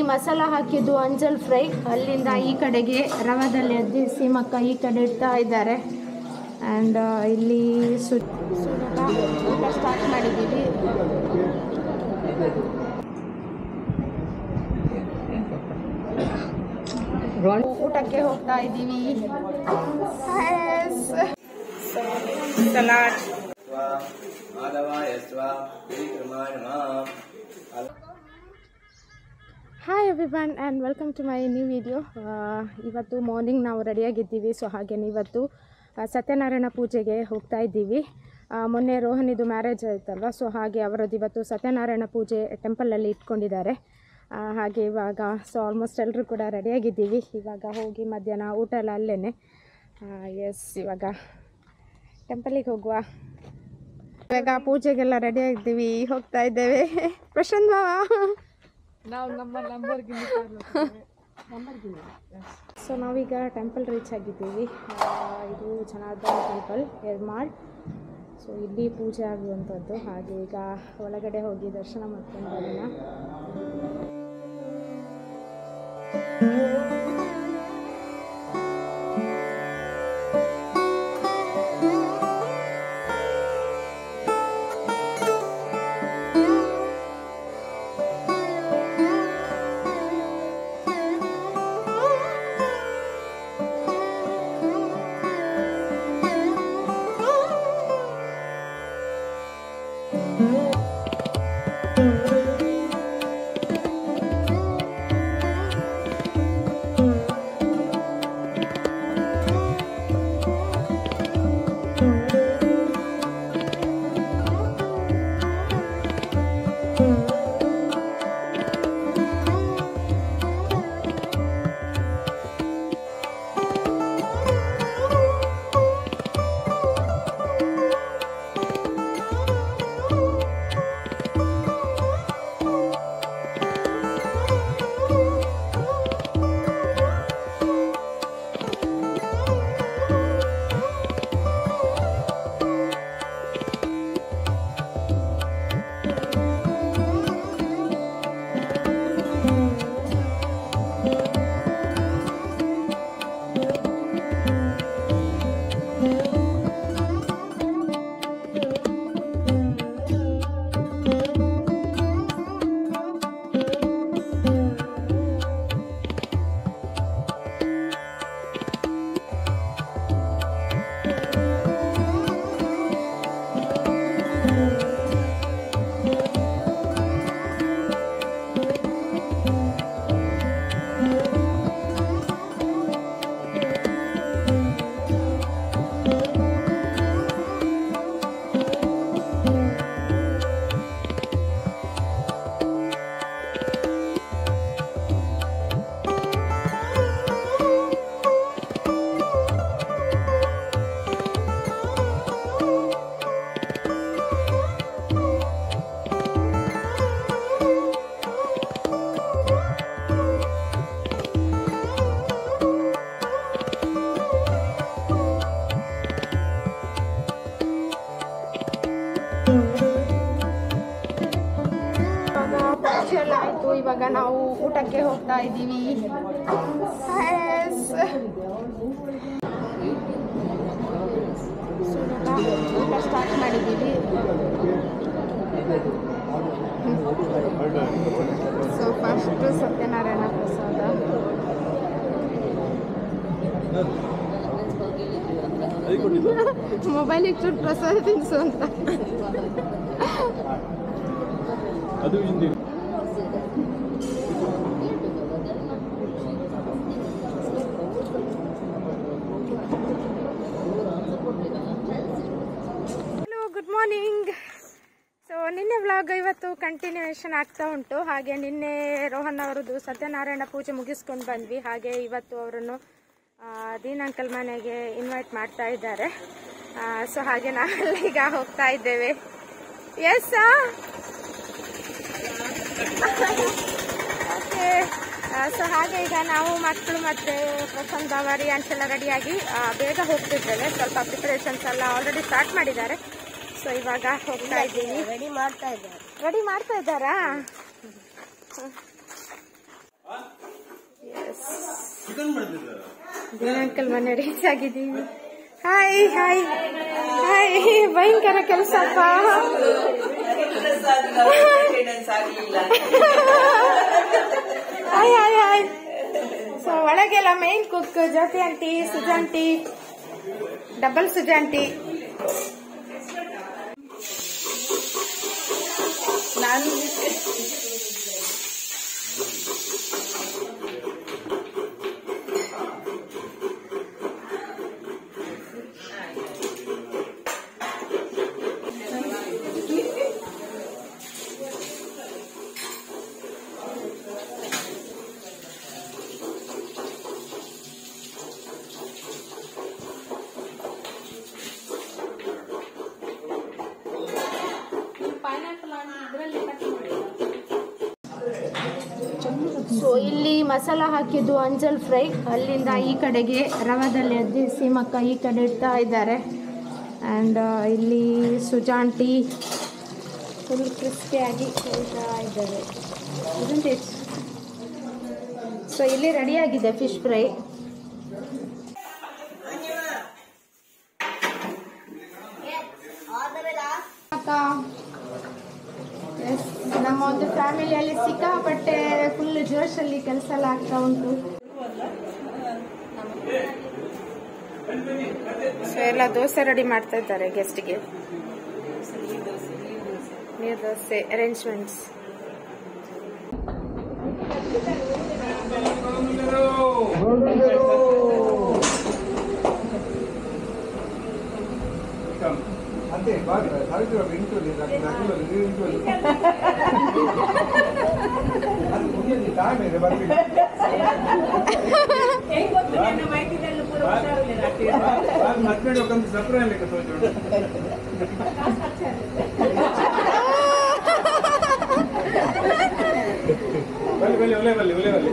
ಮಸಾಲ ಹಾಕಿದ್ದು ಅಂಜಲ್ ಫ್ರೈ. ಅಲ್ಲಿಂದ ಈ ಕಡೆಗೆ ರವಾದಲ್ಲಿ ಅಜ್ಜಿ ಸೀಮಕ್ಕ ಈ ಕಡೆ ಇಡ್ತಾ ಇದ್ದಾರೆ. ಆ್ಯಂಡ್ ಇಲ್ಲಿ ಊಟ ಸ್ಟಾರ್ಟ್ ಮಾಡಿದ್ದೀವಿ. ಊಟಕ್ಕೆ ಹೋಗ್ತಾ ಇದ್ದೀವಿ. Salad. Hi everyone and welcome to my new video. ಇವತ್ತು ಮಾರ್ನಿಂಗ್ ನಾವು ರೆಡಿಯಾಗಿದ್ದೀವಿ. ಸೊ ಹಾಗೆಯೇ ಇವತ್ತು ಸತ್ಯನಾರಾಯಣ ಪೂಜೆಗೆ ಹೋಗ್ತಾ ಇದ್ದೀವಿ. ಮೊನ್ನೆ ರೋಹನಿದು ಮ್ಯಾರೇಜ್ ಆಯ್ತಲ್ವ, ಸೊ ಹಾಗೆ ಅವರದ್ದು ಇವತ್ತು ಸತ್ಯನಾರಾಯಣ ಪೂಜೆ ಟೆಂಪಲಲ್ಲಿ ಇಟ್ಕೊಂಡಿದ್ದಾರೆ. ಹಾಗೆ ಇವಾಗ ಸೊ ಆಲ್ಮೋಸ್ಟ್ ಎಲ್ಲರೂ ಕೂಡ ರೆಡಿಯಾಗಿದ್ದೀವಿ. ಇವಾಗ ಹೋಗಿ ಮಧ್ಯಾಹ್ನ ಊಟ ಎಲ್ಲ ಅಲ್ಲೇ. ಇವಾಗ ಟೆಂಪಲಿಗೆ ಹೋಗುವ. ಇವಾಗ ಪೂಜೆಗೆಲ್ಲ ರೆಡಿಯಾಗಿದ್ದೀವಿ, ಹೋಗ್ತಾ ಇದ್ದೇವೆ. ಪ್ರಶಾಂತ್ ಬಾವ, ನಾವು ನಮ್ಮ ಸೊ ನಾವೀಗ ಟೆಂಪಲ್ ರೀಚ್ ಆಗಿದ್ದೀವಿ. ಇದು ಜನಾರ್ದನ ಟೆಂಪಲ್, ಯರ್ಮಾಳ್. ಸೊ ಇಲ್ಲಿ ಪೂಜೆ ಆಗುವಂಥದ್ದು. ಹಾಗೆ ಈಗ ಒಳಗಡೆ ಹೋಗಿ ದರ್ಶನ ಮಾಡ್ಕೊಂಡು ಬರೋಣ. ಆಯಿತು, ಇವಾಗ ನಾವು ಊಟಕ್ಕೆ ಹೋಗ್ತಾ ಇದ್ದೀವಿ. ಊಟ ಸ್ಟಾರ್ಟ್ ಮಾಡಿದ್ದೀವಿ. ಸೊ ಫಸ್ಟು ಸತ್ಯನಾರಾಯಣ ಪ್ರಸಾದ. ಮೊಬೈಲಿಗೆ ಚೂರು ಪ್ರಸಾದ ತಿನ್ಸು ಅಂತ. Hello, good morning. ಸೊ ನಿನ್ನೆ ವ್ಲಾಗ್ ಇವತ್ತು ಕಂಟಿನ್ಯೂಯೇಷನ್ ಆಗ್ತಾ ಉಂಟು. ಹಾಗೆ ನಿನ್ನೆ ರೋಹನ್ ಅವರದ್ದು ಸತ್ಯನಾರಾಯಣ ಪೂಜೆ ಮುಗಿಸ್ಕೊಂಡು ಬಂದ್ವಿ. ಹಾಗೆ ಇವತ್ತು ಅವರನ್ನು ದೀನ್ ಅಂಕಲ್ ಮನೆಗೆ ಇನ್ವೈಟ್ ಮಾಡ್ತಾ ಇದ್ದಾರೆ. ಸೊ ಹಾಗೆ ನಾವೀಗ ಹೋಗ್ತಾ ಇದ್ದೇವೆ. Yes okay. ಸೊ ಹಾಗೆ ಈಗ ನಾವು ಮಕ್ಕಳು ಮತ್ತು ಪ್ರಸನ್ನ ಅವರಿ ಅಂತೆಲ್ಲ ರೆಡಿಯಾಗಿ ಬೇಗ ಹೋಗ್ತಿದ್ದೇವೆ. ಸ್ವಲ್ಪ ಪ್ರಿಪರೇಷನ್ಸ್ ಎಲ್ಲ ಆಲ್ರೆಡಿ ಸ್ಟಾರ್ಟ್ ಮಾಡಿದ್ದಾರೆ. ಸೊ ಇವಾಗ ಹೋಗ್ತಾ ಇದ್ದೀನಿ. ರೆಡಿ ಮಾಡ್ತಾ ಇದ್ದಾರಾ? ಅಂಕಲ್ ಮನೆ ರೀಚ್ ಆಗಿದ್ದೀವಿ. ಹಾಯ್ ಹಾಯ್ ಹಾಯ್, ಭಯಂಕರ ಕೆಲಸಪ್ಪ. Hi hi hi. ಸೊ ಒಳಗೆಲ್ಲ main cook Jyoti auntie, Suja auntie, double Suja auntie. ನಾನು ಸೊ ಇಲ್ಲಿ ಮಸಾಲ ಹಾಕಿದ್ದು ಅಂಜಲ್ ಫ್ರೈ, ಅಲ್ಲಿಂದ ಈ ಕಡೆಗೆ ರವದಲ್ಲಿ ಅದ್ದಿ ಸೀಮಕ್ಕ ಈ ಕಡೆ ಇಡ್ತಾ ಇದ್ದಾರೆ. ಆ್ಯಂಡ್ ಇಲ್ಲಿ ಸುಜಾಂಟಿ ಫುಲ್ ಕ್ರಿಸ್ಪಿಯಾಗಿ ಇಡ್ತಾ ಇದ್ದಾರೆ. ಸೊ ಇಲ್ಲಿ ರೆಡಿಯಾಗಿದೆ ಫಿಶ್ ಫ್ರೈ. ನಮ್ಮ ಒಂದು ಫ್ಯಾಮಿಲಿಯಲ್ಲಿ ಸಿಕ್ಕಾಪಟ್ಟೆ ಫುಲ್ ಜೋಶಲ್ಲಿ ಕೆಲಸ ಎಲ್ಲ ಆಗ್ತಾ ಉಂಟು. ಸೊ ಎಲ್ಲ ದೋಸೆ ರೆಡಿ ಮಾಡ್ತಾ ಇದ್ದಾರೆ ಗೆಸ್ಟ್ಗೆ. ನೀರು ದೋಸೆ ಅರೇಂಜ್ಮೆಂಟ್ಸ್. అంతే బాగా సావిత్రి ఇంట్లో ಮತ್ತೊಂದು ఒక సర్ప్రైజ్ లెక్క చూడండి. ಬಲ್ಲಿ ಬಲ್ಲಿ ಒಲೆ ಬಲ್ಲಿ ಒಲೆ ಬಲ್ಲಿ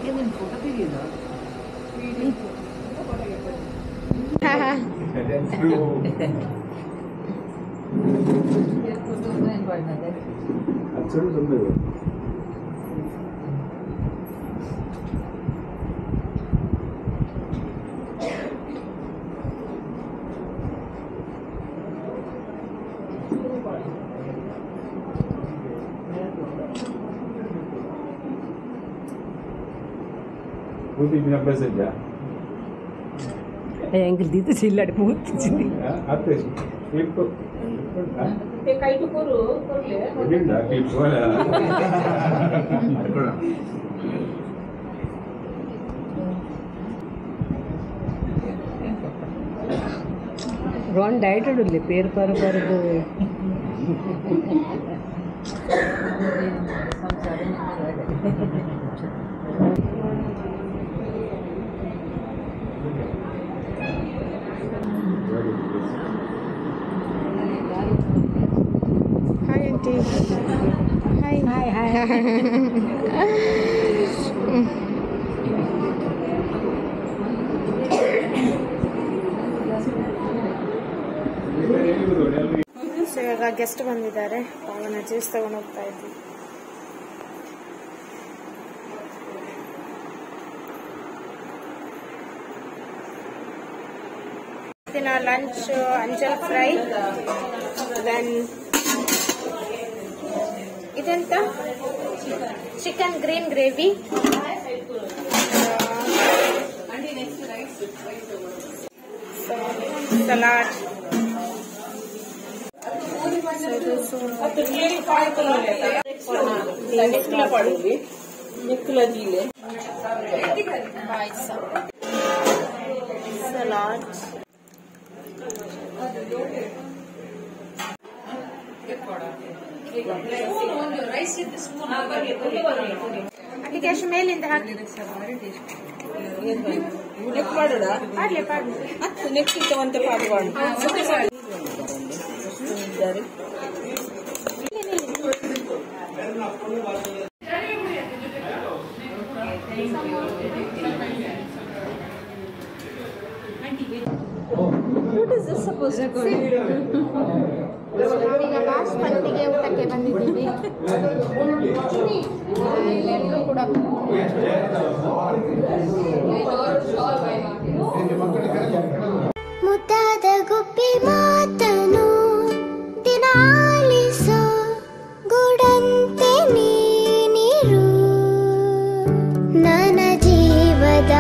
ಏನೇನು photo ತೆಗೆಯಲ್ಲ. Putih apa saja? Yang gitu sih lah putih sini. Apa sih? Klip. Kayak itu kuru, ya. Ini dah klip wala. Ron diet udah pair par go. Hi auntie. Hi. Hi hi. So ಇವಾಗ guest ಬಂದಿದ್ದಾರೆ, ಅವನ juice ತಗೊಂಡು ಹೋಗ್ತಾ ಇದ್ವಿ. ದಿನ lunch anjal fry, then ಇದೆಂತ chicken green gravy, salad. Salad, application ಮೇಲಿಂದ ಹಾಕಿ ಪಾಡ್ಲೆ ಪಾಡ್ಲೆ ನೆಕ್ಸ್ಟ್ ತಗೊಂತ ಪಾಡ್ವಾಡು What is this supposed to go? ನಾವೀಗ ಲಾಸ್ಟ್ ಪಂಕ್ತಿಗೆ ಊಟಕ್ಕೆ ಬಂದಿದ್ದೀವಿ. ಲೆಟ್ರು ಕೂಡ ಮುದ್ದಾದ ಗುಬ್ಬಿ ಮಾತನು ದಿನಾಲಿಸೋ ಗುಡಂತೆ ನೀನಿರು ನನ್ನ ಜೀವದ